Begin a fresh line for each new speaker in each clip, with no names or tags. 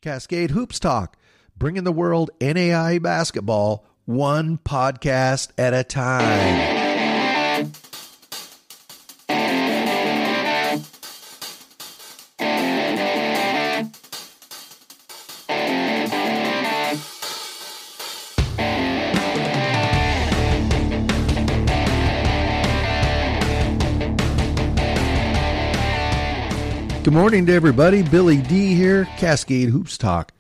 Cascade Hoops Talk, bringing the world NAI basketball one podcast at a time. Good morning to everybody. Billy D here, Cascade Hoops Talk.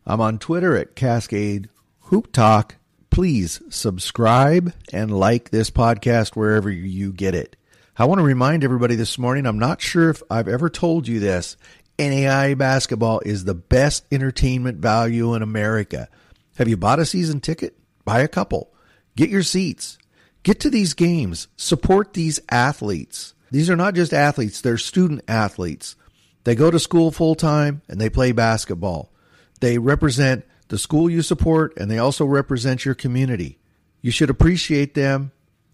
I'm on Twitter at Cascade Hoop Talk. Please subscribe and like this podcast wherever you get it. I want to remind everybody this morning, I'm not sure if I've ever told you this, NAI basketball is the best entertainment value in America. Have you bought a season ticket? Buy a couple. Get your seats. Get to these games. Support these athletes. These are not just athletes, they're student athletes. They go to school full-time, and they play basketball. They represent the school you support, and they also represent your community. You should appreciate them,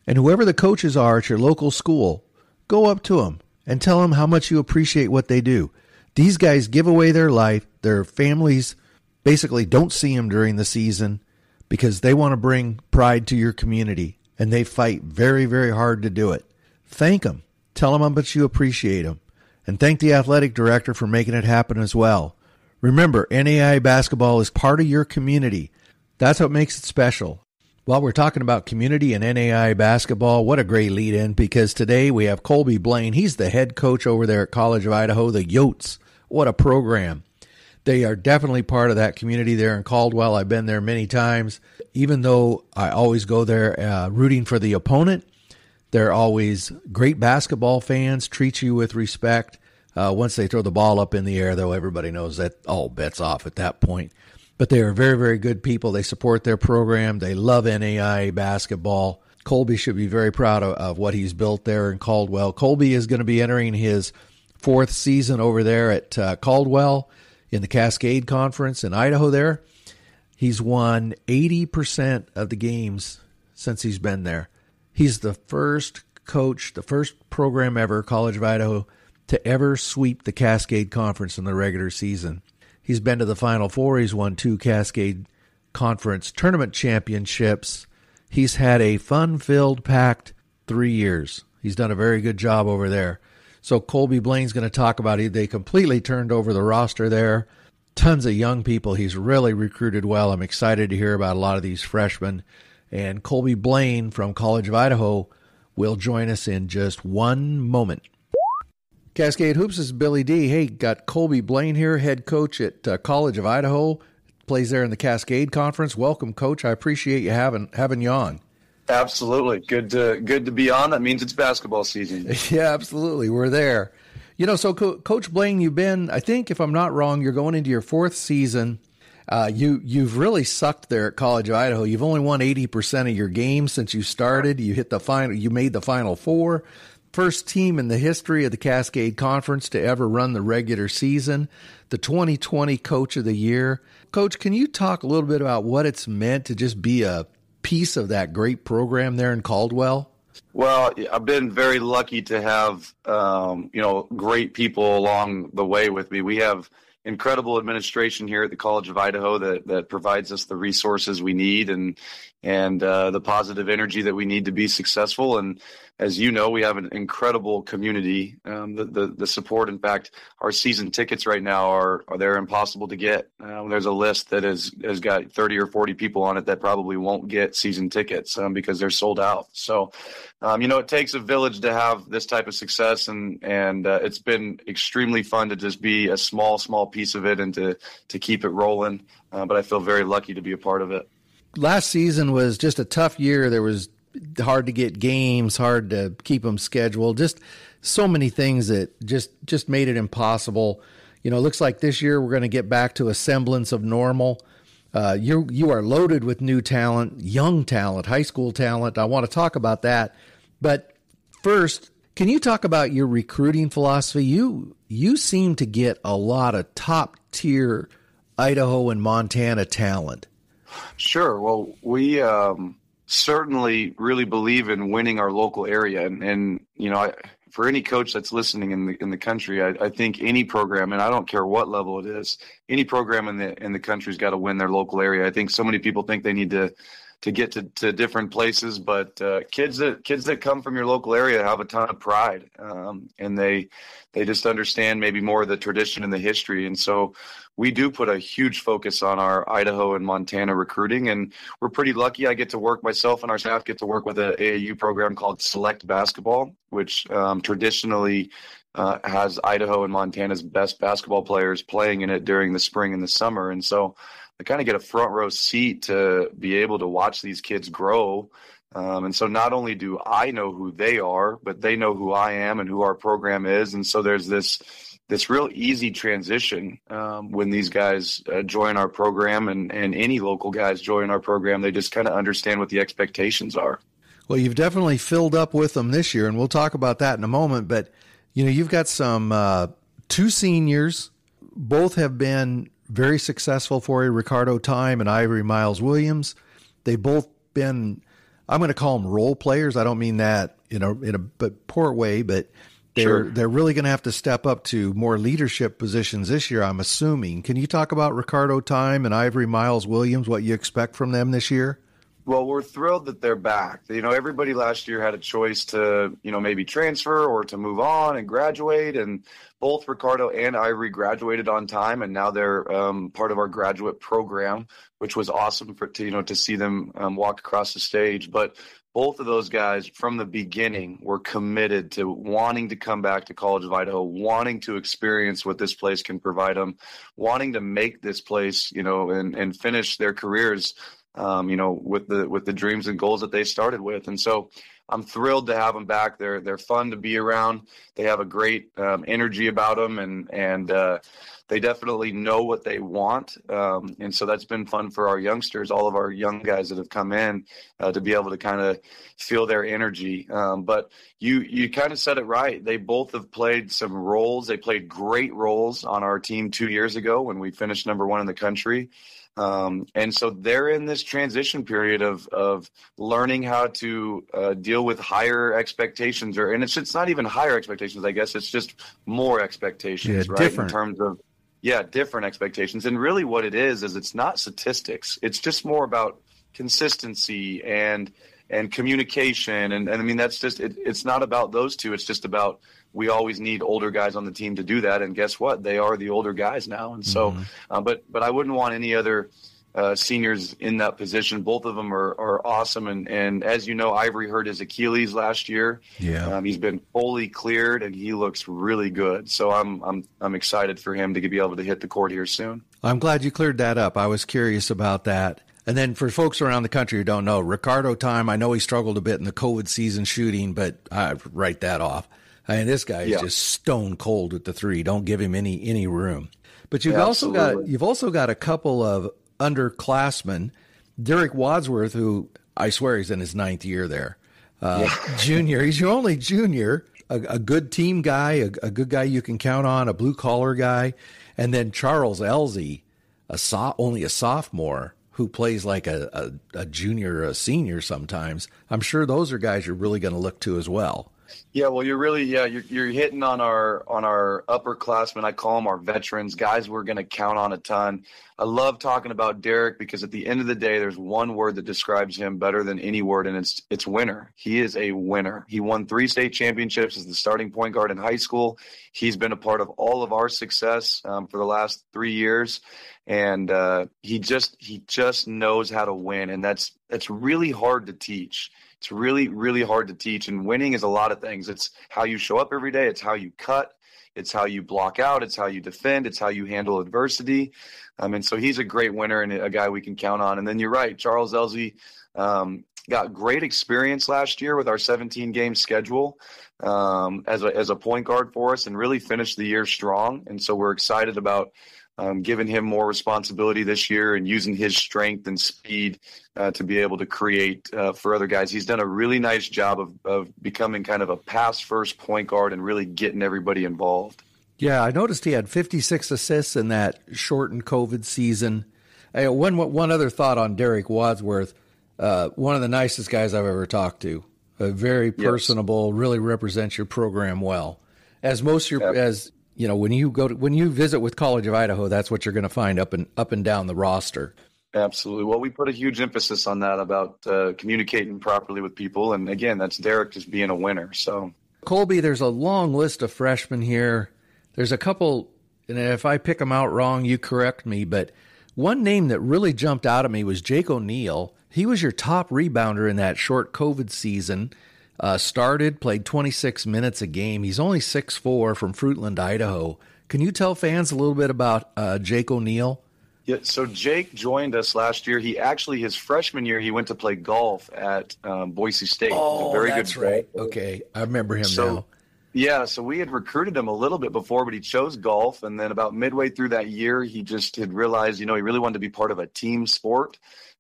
and whoever the coaches are at your local school, go up to them and tell them how much you appreciate what they do. These guys give away their life. Their families basically don't see them during the season because they want to bring pride to your community, and they fight very, very hard to do it. Thank them. Tell them how much you appreciate them. And thank the athletic director for making it happen as well. Remember, NAI basketball is part of your community. That's what makes it special. While we're talking about community and NAI basketball, what a great lead-in, because today we have Colby Blaine. He's the head coach over there at College of Idaho, the Yotes. What a program. They are definitely part of that community there in Caldwell. I've been there many times. Even though I always go there rooting for the opponent, they're always great basketball fans, treat you with respect. Once they throw the ball up in the air, though, everybody knows that all bets off at that point. But they are very, very good people. They support their program. They love NAI basketball. Colby should be very proud of what he's built there in Caldwell. Colby is going to be entering his fourth season over there at Caldwell in the Cascade Conference in Idaho there. He's won 80% of the games since he's been there. He's the first coach, the first program ever, College of Idaho, to ever sweep the Cascade Conference in the regular season. He's been to the Final Four. He's won 2 Cascade Conference tournament championships. He's had a fun-filled, packed 3 years. He's done a very good job over there. So Colby Blaine's going to talk about it. They completely turned over the roster there. Tons of young people. He's really recruited well. I'm excited to hear about a lot of these freshmen. And Colby Blaine from College of Idaho will join us in just one moment. Cascade Hoops is Billy D. Hey, got Colby Blaine here, head coach at College of Idaho. Plays there in the Cascade Conference. Welcome, Coach. I appreciate you having you on.
Absolutely. Good to be on. That means it's basketball season.
Yeah, absolutely. We're there. You know, so Coach Blaine, you've been, I think, if I'm not wrong, you're going into your 4th season. You've really sucked there at College of Idaho. You've only won 80% of your games since you started. You hit the final. You made the Final Four. First team in the history of the Cascade Conference to ever run the regular season. The 2020 Coach of the Year. Coach, can you talk a little bit about what it's meant to just be a piece of that great program there in Caldwell?
Well, I've been very lucky to have great people along the way with me. We have incredible administration here at the College of Idaho that provides us the resources we need and the positive energy that we need to be successful. And as you know, we have an incredible community. The support, in fact, our season tickets right now they're impossible to get. There's a list that has got 30 or 40 people on it that probably won't get season tickets because they're sold out. So, it takes a village to have this type of success, and it's been extremely fun to just be a small piece of it and to keep it rolling. But I feel very lucky to be a part of it.
Last season was just a tough year. There was hard to get games, hard to keep them scheduled, just so many things that just made it impossible. It looks like this year we're going to get back to a semblance of normal. You are loaded with new talent, young talent, high school talent. I want to talk about that. But first, can you talk about your recruiting philosophy? You seem to get a lot of top-tier Idaho and Montana talent.
Sure. Well, we certainly really believe in winning our local area. And for any coach that's listening in the country, I think any program, and I don't care what level it is, any program in the country's got to win their local area. I think so many people think they need to get to different places, but kids that come from your local area have a ton of pride, and they just understand maybe more of the tradition and the history. And so we do put a huge focus on our Idaho and Montana recruiting, and we're pretty lucky. I get to work, myself and our staff get to work with an AAU program called Select Basketball, which traditionally has Idaho and Montana's best basketball players playing in it during the spring and the summer. And so I kind of get a front row seat to be able to watch these kids grow. And so not only do I know who they are, but they know who I am and who our program is. And so there's this real easy transition when these guys join our program, and any local guys join our program. They just kind of understand what the expectations are.
Well, you've definitely filled up with them this year, and we'll talk about that in a moment. But, you've got some 2 seniors. Both have been very successful for you, Ricardo Time and Ivory Miles Williams. They've both been, I'm going to call them role players. I don't mean that in a poor way, but they're really going to have to step up to more leadership positions this year, I'm assuming. Can you talk about Ricardo Time and Ivory Miles Williams, what you expect from them this year?
Well, we're thrilled that they're back. Everybody last year had a choice to, maybe transfer or to move on and graduate. And both Ricardo and Ivory graduated on time, and now they're part of our graduate program, which was awesome to see them walk across the stage. But both of those guys from the beginning were committed to wanting to come back to College of Idaho, wanting to experience what this place can provide them, wanting to make this place, and finish their careers with the dreams and goals that they started with. And so I'm thrilled to have them back. They're fun to be around. They have a great energy about them, and they definitely know what they want. And so that's been fun for our youngsters, all of our young guys that have come in, to be able to kind of feel their energy. But you kind of said it right. They both have played some roles. They played great roles on our team 2 years ago when we finished number 1 in the country. And so they're in this transition period of learning how to deal with higher expectations, and it's not even higher expectations, I guess. It's just more expectations, right?
Different.
In terms of, different expectations. And really what it is it's not statistics. It's just more about consistency and communication. And I mean, that's just, it's not about those two. It's just about, we always need older guys on the team to do that. And guess what? They are the older guys now. And so, but I wouldn't want any other seniors in that position. Both of them are awesome. And as you know, Ivory hurt his Achilles last year. Yeah. He's been fully cleared and he looks really good. So I'm excited for him to be able to hit the court here soon.
I'm glad you cleared that up. I was curious about that. And then for folks around the country who don't know, Ricardo Time, I know he struggled a bit in the COVID season shooting, but I write that off. I mean, this guy is just stone cold with the three. Don't give him any room. But you've also got a couple of underclassmen. Derek Wadsworth, who I swear he's in his 9th year there, junior. He's your only junior. A good team guy, a good guy you can count on, a blue collar guy, and then Charles Elzy, only a sophomore, who plays like a junior or a senior sometimes. I'm sure those are guys you're really going to look to as well.
Yeah, well, you're really, you're hitting on our upperclassmen. I call them our veterans, guys we're going to count on a ton. I love talking about Derek because at the end of the day, there's one word that describes him better than any word, and it's winner. He is a winner. He won 3 state championships as the starting point guard in high school. He's been a part of all of our success for the last 3 years, and he just knows how to win, and that's really hard to teach. It's really, really hard to teach, and winning is a lot of things. It's how you show up every day. It's how you cut. It's how you block out. It's how you defend. It's how you handle adversity. And so he's a great winner and a guy we can count on. And then you're right, Charles Elzy got great experience last year with our 17-game schedule as a point guard for us and really finished the year strong. And so we're excited about giving him more responsibility this year and using his strength and speed to be able to create for other guys. He's done a really nice job of becoming kind of a pass-first point guard and really getting everybody involved.
Yeah, I noticed he had 56 assists in that shortened COVID season. One other thought on Derek Wadsworth, one of the nicest guys I've ever talked to. Very personable, really represents your program well. As most as you know, when you visit with College of Idaho, that's what you're going to find up and down the roster.
Absolutely. Well, we put a huge emphasis on that about communicating properly with people, and again, that's Derek just being a winner. So,
Colby, there's a long list of freshmen here. There's a couple, and if I pick them out wrong, you correct me. But one name that really jumped out at me was Jake O'Neill. He was your top rebounder in that short COVID season. Played 26 minutes a game. He's only 6'4", from Fruitland, Idaho. Can you tell fans a little bit about Jake O'Neill?
Yeah, so Jake joined us last year. His freshman year, he went to play golf at Boise State.
Oh, that's right. Okay, I remember him now.
Yeah, so we had recruited him a little bit before, but he chose golf. And then about midway through that year, he just had realized, he really wanted to be part of a team sport.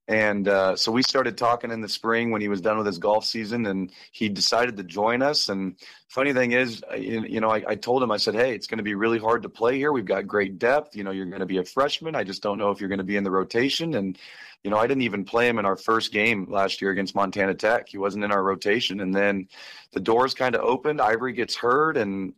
And so we started talking in the spring when he was done with his golf season, and he decided to join us. And funny thing is, I told him, I said, hey, it's going to be really hard to play here. We've got great depth. You're going to be a freshman. I just don't know if you're going to be in the rotation. And, I didn't even play him in our first game last year against Montana Tech. He wasn't in our rotation. And then the doors kind of opened. Ivory gets hurt, and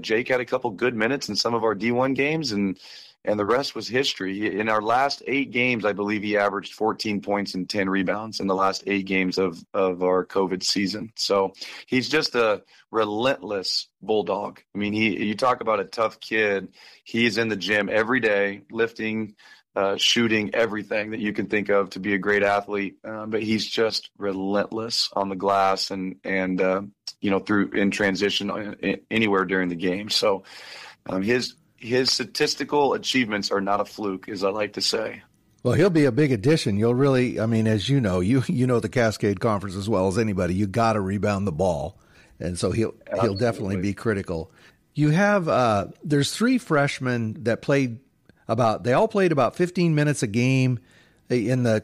Jake had a couple good minutes in some of our D1 games, and the rest was history. In our last 8 games, I believe he averaged 14 points and 10 rebounds in the last 8 games of our COVID season. So he's just a relentless bulldog. I mean, you talk about a tough kid. He's in the gym every day, lifting, shooting, everything that you can think of to be a great athlete. But he's just relentless on the glass and through in transition anywhere during the game. So his statistical achievements are not a fluke, as I like to say.
Well, he'll be a big addition. You'll really, as you know the Cascade Conference as well as anybody. You got to rebound the ball, and so he'll definitely be critical. You have there's 3 freshmen that they all played about 15 minutes a game in the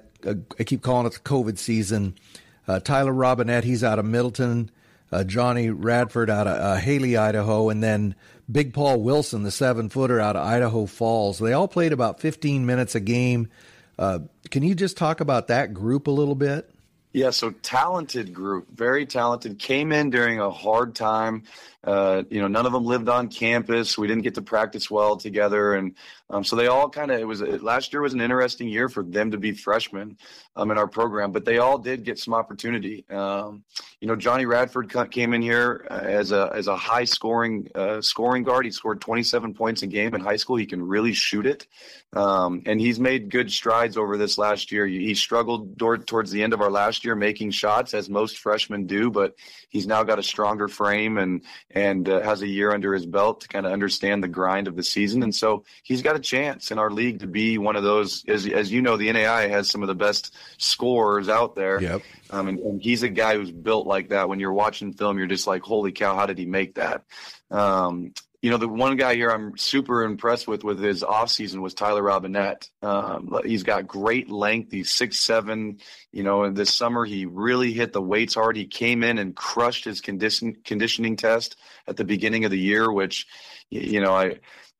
I keep calling it the COVID season. Tyler Robinette, he's out of Middleton. Johnny Radford out of Haley, Idaho, and then Big Paul Wilson, the 7-footer out of Idaho Falls. They all played about 15 minutes a game. Can you just talk about that group a little bit?
Yeah, so talented group, very talented. Came in during a hard time. None of them lived on campus. We didn't get to practice well together, and so they all last year was an interesting year for them to be freshmen in our program. But they all did get some opportunity. Johnny Radford came in here as a high scoring guard. He scored 27 points a game in high school. He can really shoot it, and he's made good strides over this last year. He struggled towards the end of our last year making shots, as most freshmen do, but he's now got a stronger frame and has a year under his belt to kind of understand the grind of the season. And so he's got a chance in our league to be one of those, as you know, the NAI has some of the best scorers out there.
Yep.
And he's a guy who's built like that. When you're watching film, you're just like, holy cow, how did he make that? The one guy here I'm super impressed with his offseason was Tyler Robinette. He's got great length. He's 6'7". And this summer he really hit the weights hard. He came in and crushed his conditioning test at the beginning of the year, which,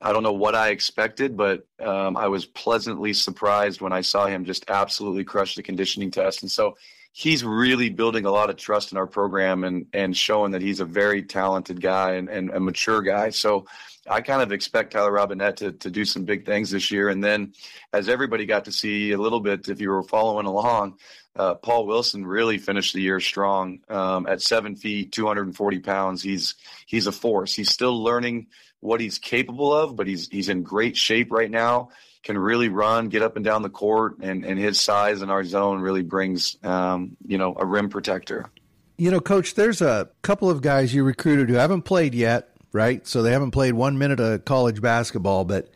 I don't know what I expected, but I was pleasantly surprised when I saw him just absolutely crush the conditioning test. And so he's really building a lot of trust in our program and showing that he's a very talented guy and a mature guy. So I kind of expect Tyler Robinette to do some big things this year. And then, as everybody got to see a little bit, if you were following along, Paul Wilson really finished the year strong at 7 feet, 240 pounds. He's a force. He's still learning what he's capable of, but he's in great shape right now. Can really run, get up and down the court, and his size in our zone really brings, a rim protector.
Coach, there's a couple of guys you recruited who haven't played yet, right? So they haven't played 1 minute of college basketball, but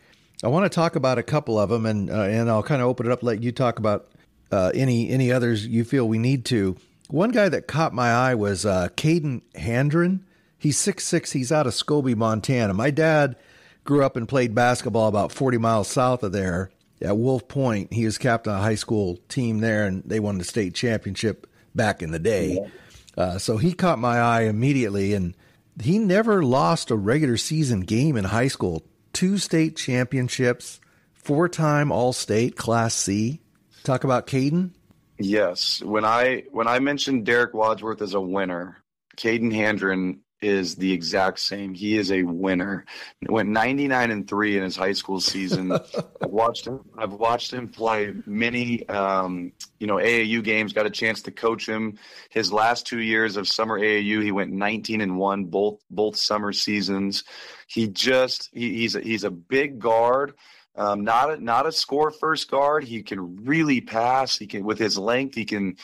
I want to talk about a couple of them, and I'll kind of open it up, let you talk about any others you feel we need to. One guy that caught my eye was Caden Handren. He's 6'6". He's out of Scobie, Montana. My dad grew up and played basketball about 40 miles south of there at Wolf Point. He was captain of a high school team there, and they won the state championship back in the day. So he caught my eye immediately, and he never lost a regular season game in high school. 2 state championships, 4-time All-State Class C. Talk about Caden.
Yes. When I mentioned Derek Wadsworth as a winner, Caden Handren is the exact same. He is a winner. He went 99-3 in his high school season. I've watched him play many AAU games, got a chance to coach him. His last 2 years of summer AAU, he went 19-1 both summer seasons. He's a big guard. Not a score first guard. He can really pass. He can, with his length, he can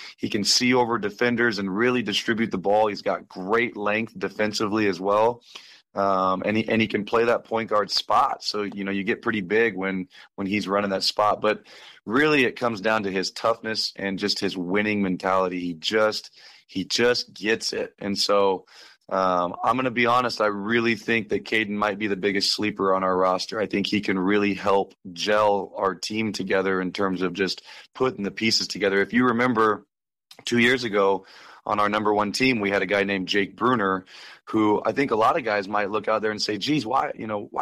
see over defenders and really distribute the ball. He's got great length defensively as well. And he can play that point guard spot. So, you get pretty big when he's running that spot, but really it comes down to his toughness and just his winning mentality. He just gets it. And so, I'm going to be honest. I really think that Caden might be the biggest sleeper on our roster. I think he can really help gel our team together in terms of just putting the pieces together. If you remember 2 years ago on our number one team, we had a guy named Jake Bruner, who I think a lot of guys might look out there and say, geez, why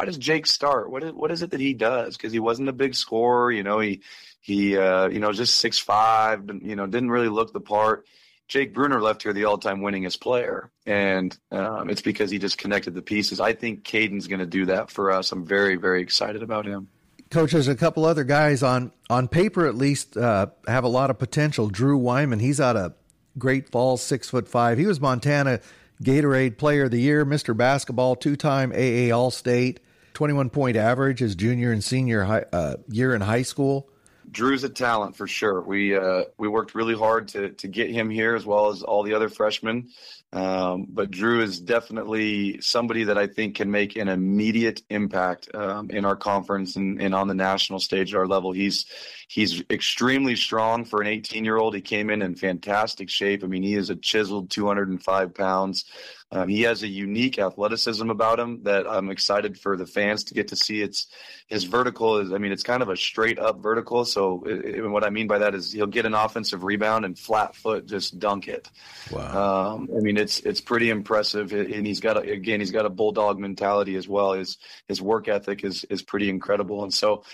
does Jake start? What is it that he does? Cause he wasn't a big scorer. He just 6'5", didn't really look the part. Jake Bruner left here the all-time winningest player, and it's because he just connected the pieces. I think Caden's going to do that for us. I'm very, very excited about him.
Coach, there's a couple other guys on paper at least have a lot of potential. Drew Wyman, he's out of Great Falls, 6'5". He was Montana Gatorade Player of the Year, Mr. Basketball, 2-time AA All-State, 21-point average his junior and senior year in high school.
Drew's a talent for sure. We worked really hard to get him here as well as all the other freshmen. But Drew is definitely somebody that I think can make an immediate impact in our conference and on the national stage at our level. He's extremely strong for an 18-year-old. He came in fantastic shape. I mean, he is a chiseled 205 pounds. He has a unique athleticism about him that I'm excited for the fans to get to see. His vertical is, it's kind of a straight up vertical. So what I mean by that is he'll get an offensive rebound and flat foot just dunk it.
Wow.
It's pretty impressive. And he's got a bulldog mentality as well. His work ethic is pretty incredible. And so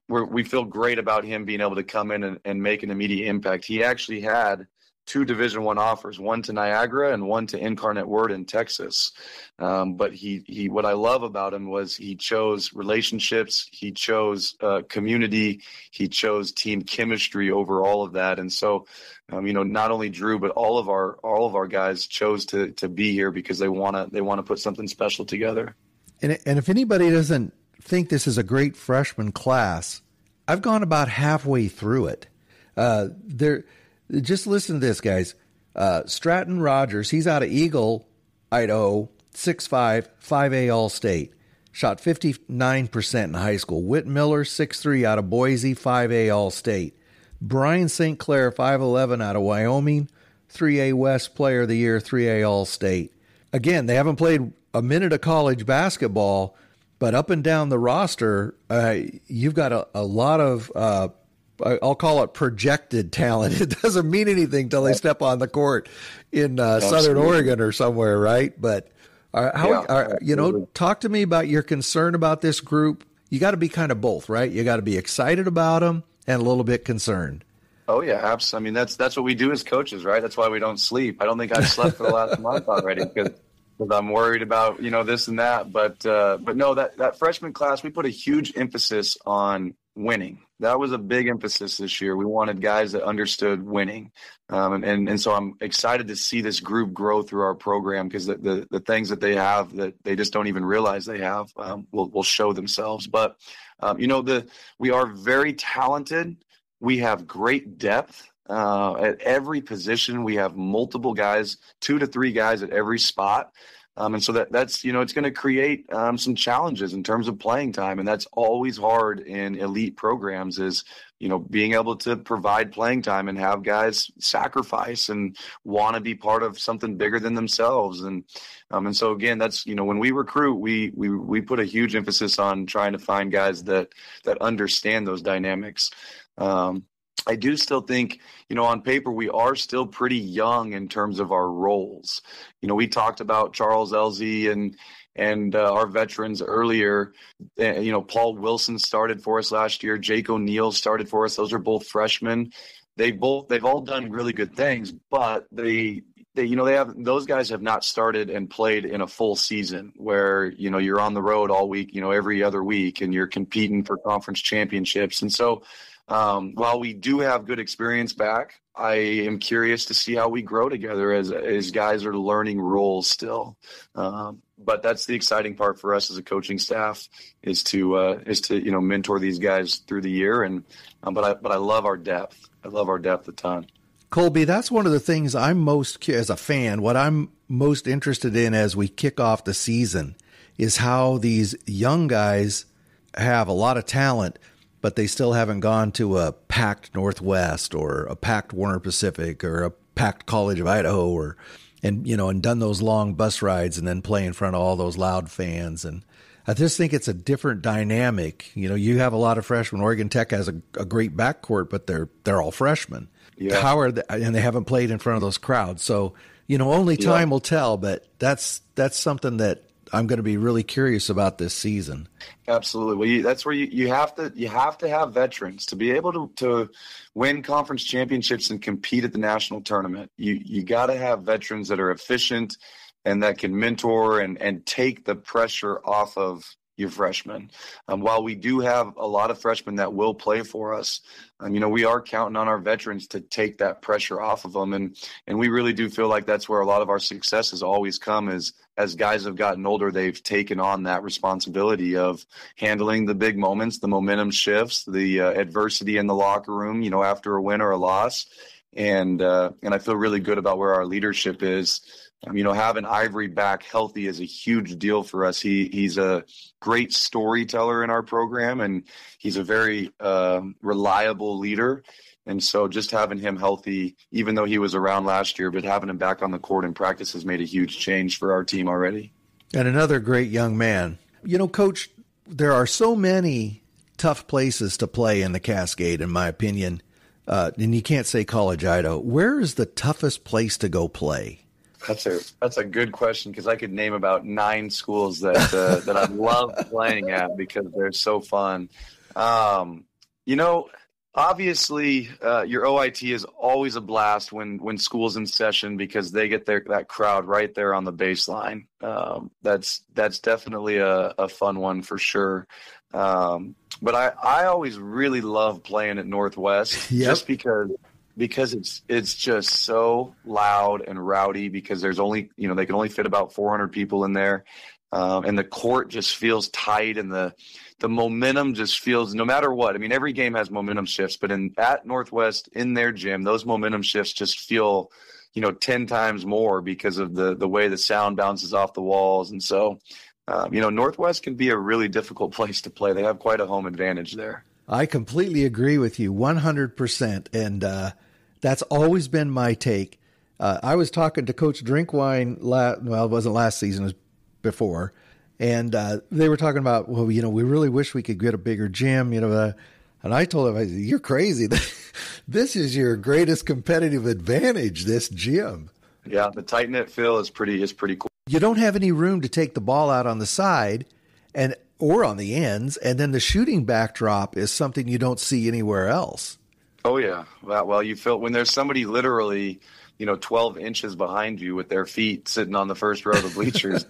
we feel great about him being able to come in and make an immediate impact. He actually had 2 Division I offers, one to Niagara and one to Incarnate Word in Texas. But he what I love about him was he chose relationships, he chose community, he chose team chemistry over all of that. And so, not only Drew, but all of our guys chose to be here because they want to put something special together.
And if anybody doesn't think this is a great freshman class, I've gone about halfway through it. Just listen to this, guys. Stratton Rogers, he's out of Eagle, Idaho, 6'5", 5A All-State. Shot 59% in high school. Whit Miller, 6'3", out of Boise, 5A All-State. Brian St. Clair, 5'11", out of Wyoming, 3A West Player of the Year, 3A All-State. Again, they haven't played a minute of college basketball, but up and down the roster, you've got a lot of I'll call it projected talent. It doesn't mean anything till they step on the court in Southern Oregon or somewhere, right? But talk to me about your concern about this group. You got to be kind of both, right? You got to be excited about them and a little bit concerned.
Oh yeah, absolutely. That's what we do as coaches, right? That's why we don't sleep. I don't think I've slept for the last month already because I'm worried about this and that. But no, that freshman class, we put a huge emphasis on winning. That was a big emphasis this year. We wanted guys that understood winning. And so I'm excited to see this group grow through our program because the things that they have that they just don't even realize they have will show themselves. But, we are very talented. We have great depth. At every position, we have multiple guys, 2 to 3 guys at every spot. And so that's it's going to create some challenges in terms of playing time. And that's always hard in elite programs is, being able to provide playing time and have guys sacrifice and want to be part of something bigger than themselves. And so, again, that's, when we recruit, we put a huge emphasis on trying to find guys that understand those dynamics. I do still think, on paper, we are still pretty young in terms of our roles. We talked about Charles Elzy and our veterans earlier. Paul Wilson started for us last year. Jake O'Neal started for us. Those are both freshmen. they've all done really good things, but those guys have not started and played in a full season where, you're on the road all week, every other week, and you're competing for conference championships. And so while we do have good experience back, I am curious to see how we grow together as guys are learning roles still. But that's the exciting part for us as a coaching staff is to mentor these guys through the year. And but I love our depth. I love our depth a ton.
Colby, that's one of the things as a fan, what I'm most interested in as we kick off the season is how these young guys have a lot of talent, but they still haven't gone to a packed Northwest or a packed Warner Pacific or a packed College of Idaho and done those long bus rides and then play in front of all those loud fans. And I just think it's a different dynamic. You have a lot of freshmen. Oregon Tech has a great backcourt, but they're all freshmen.
Yeah.
How are they, and they haven't played in front of those crowds. So, only time will tell, but that's something that I'm going to be really curious about this season.
Absolutely. Well, that's where you have to have veterans to be able to win conference championships and compete at the national tournament. You got to have veterans that are efficient and that can mentor and take the pressure off of your freshmen. While we do have a lot of freshmen that will play for us, we are counting on our veterans to take that pressure off of them. And we really do feel like that's where a lot of our success has always come as guys have gotten older, they've taken on that responsibility of handling the big moments, the momentum shifts, the adversity in the locker room, after a win or a loss. And I feel really good about where our leadership is. Having Ivory back healthy is a huge deal for us. He's a great storyteller in our program, and he's a very reliable leader. And so just having him healthy, even though he was around last year, but having him back on the court in practice has made a huge change for our team already.
And another great young man. Coach, there are so many tough places to play in the Cascade, in my opinion. And you can't say College Idaho. Where is the toughest place to go play?
That's a good question, because I could name about 9 schools that I love playing at because they're so fun. Obviously, your OIT is always a blast when school's in session because they get that crowd right there on the baseline. That's definitely a fun one for sure. But I always really love playing at Northwest.
Yep.
Just because it's just so loud and rowdy because there's only, they can only fit about 400 people in there. And the court just feels tight, and the momentum just feels, no matter what. I mean, every game has momentum shifts, but at Northwest in their gym, those momentum shifts just feel, 10 times more because of the way the sound bounces off the walls. And so, Northwest can be a really difficult place to play. They have quite a home advantage there. I
completely agree with you 100%. And, that's always been my take. I was talking to Coach Drinkwine, it wasn't last season, it was before. And they were talking about, we really wish we could get a bigger gym, and I told him, you're crazy. This is your greatest competitive advantage, this gym.
Yeah, the tight-knit feel is pretty cool.
You don't have any room to take the ball out on the side or on the ends, and then the shooting backdrop is something you don't see anywhere else.
Oh, yeah. Well, you feel when there's somebody literally, 12 inches behind you with their feet sitting on the first row of the bleachers,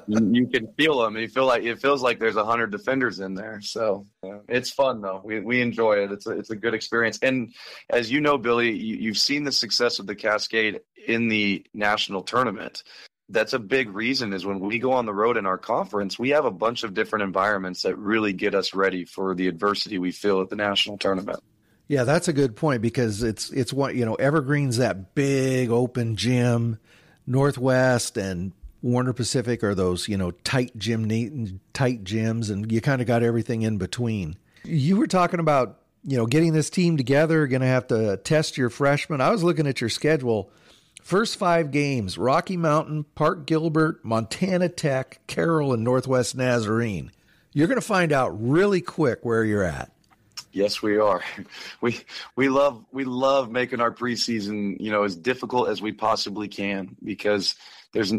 you can feel them. It feels like there's 100 defenders in there. So it's fun, though. We enjoy it. It's a good experience. And as you know, Billy, you've seen the success of the Cascade in the national tournament. That's a big reason is when we go on the road in our conference, we have a bunch of different environments that really get us ready for the adversity we feel at the national tournament.
Yeah, that's a good point because it's what, Evergreen's that big open gym, Northwest and Warner Pacific are those, tight gyms, and you kind of got everything in between. You were talking about, getting this team together, going to have to test your freshmen. I was looking at your schedule. First 5 games, Rocky Mountain, Park Gilbert, Montana Tech, Carroll, and Northwest Nazarene. You're going to find out really quick where you're at.
Yes, we are. We love making our preseason, as difficult as we possibly can because there's,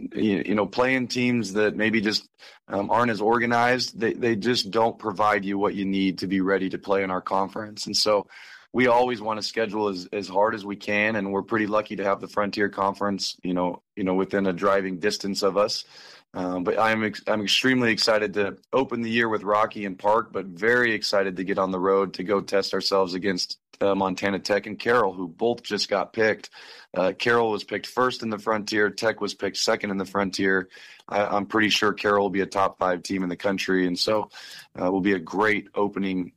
playing teams that maybe just aren't as organized. They just don't provide you what you need to be ready to play in our conference. And so we always want to schedule as hard as we can, and we're pretty lucky to have the Frontier Conference, within a driving distance of us. But I'm extremely excited to open the year with Rocky and Park, but very excited to get on the road to go test ourselves against Montana Tech and Carroll, who both just got picked. Carroll was picked first in the Frontier. Tech was picked second in the Frontier. I'm pretty sure Carroll will be a top 5 team in the country, and so will be a great opening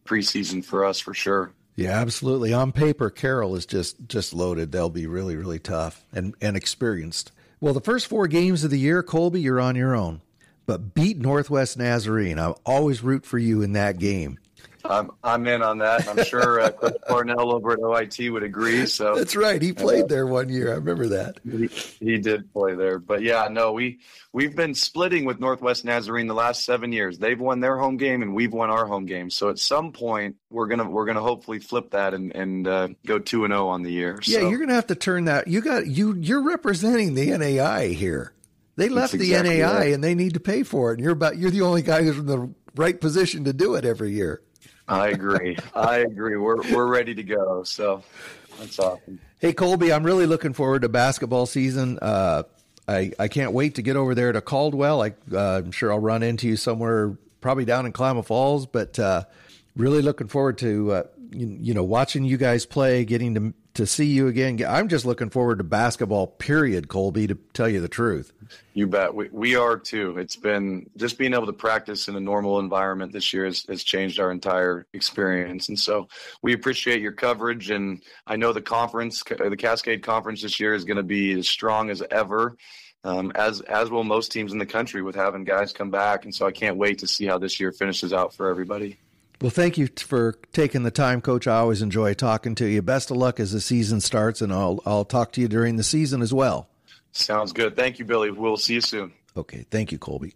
preseason for us for sure.
Yeah, absolutely. On paper, Carroll is just loaded. They'll be really, really tough and experienced. Well, the first 4 games of the year, Colby, you're on your own. But beat Northwest Nazarene. I'll always root for you in that game.
I'm in on that. I'm sure Coach Parnell over at OIT would agree. So
that's right. He played there one year. I remember that.
He did play there. But yeah, no, we've been splitting with Northwest Nazarene the last 7 years. They've won their home game and we've won our home game. So at some point we're gonna hopefully flip that and go 2-0 on the year.
Yeah, so you're gonna have to turn that. You're representing the NAI here. They left the NAI right. And they need to pay for it. And you're the only guy who's in the right position to do it every year.
I agree. We're ready to go. So that's awesome.
Hey, Colby, I'm really looking forward to basketball season. I can't wait to get over there to Caldwell. I'm sure I'll run into you somewhere, probably down in Klamath Falls, but really looking forward to watching you guys play, getting to see you again. I'm just looking forward to basketball, period, Colby, to tell you the truth.
You bet. We are too. It's been just being able to practice in a normal environment this year has changed our entire experience. And so we appreciate your coverage. And I know the Cascade Conference this year is going to be as strong as ever, as will most teams in the country with having guys come back. And so I can't wait to see how this year finishes out for everybody.
Well, thank you for taking the time, Coach. I always enjoy talking to you. Best of luck as the season starts, and I'll talk to you during the season as well.
Sounds good. Thank you, Billy. We'll see you soon.
Okay. Thank you, Colby.